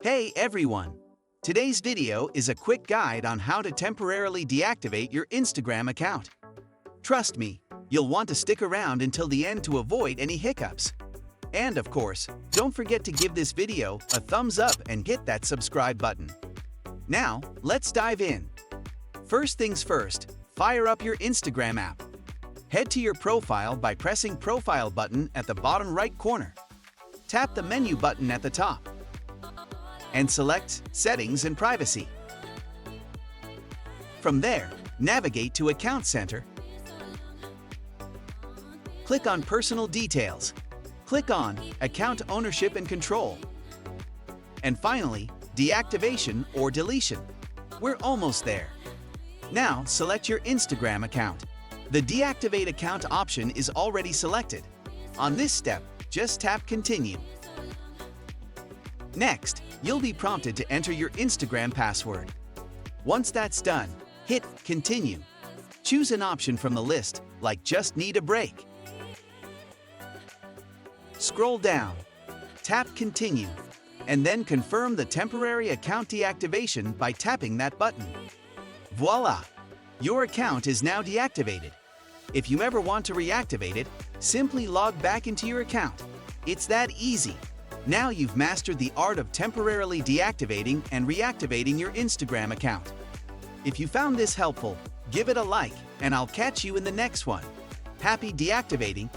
Hey everyone! Today's video is a quick guide on how to temporarily deactivate your Instagram account. Trust me, you'll want to stick around until the end to avoid any hiccups. And of course, don't forget to give this video a thumbs up and hit that subscribe button. Now, let's dive in. First things first, fire up your Instagram app. Head to your profile by pressing Profile button at the bottom right corner. Tap the menu button at the top and select Settings and Privacy. From there, navigate to Account Center. Click on Personal Details. Click on Account Ownership and Control. And finally, Deactivation or Deletion. We're almost there. Now, select your Instagram account. The Deactivate Account option is already selected. On this step, just tap Continue. Next, you'll be prompted to enter your Instagram password. Once that's done, hit Continue. Choose an option from the list, like Just Need a Break. Scroll down, tap Continue, and then confirm the temporary account deactivation by tapping that button. Voila! Your account is now deactivated. If you ever want to reactivate it, simply log back into your account. It's that easy. Now you've mastered the art of temporarily deactivating and reactivating your Instagram account. If you found this helpful, give it a like, and I'll catch you in the next one. Happy deactivating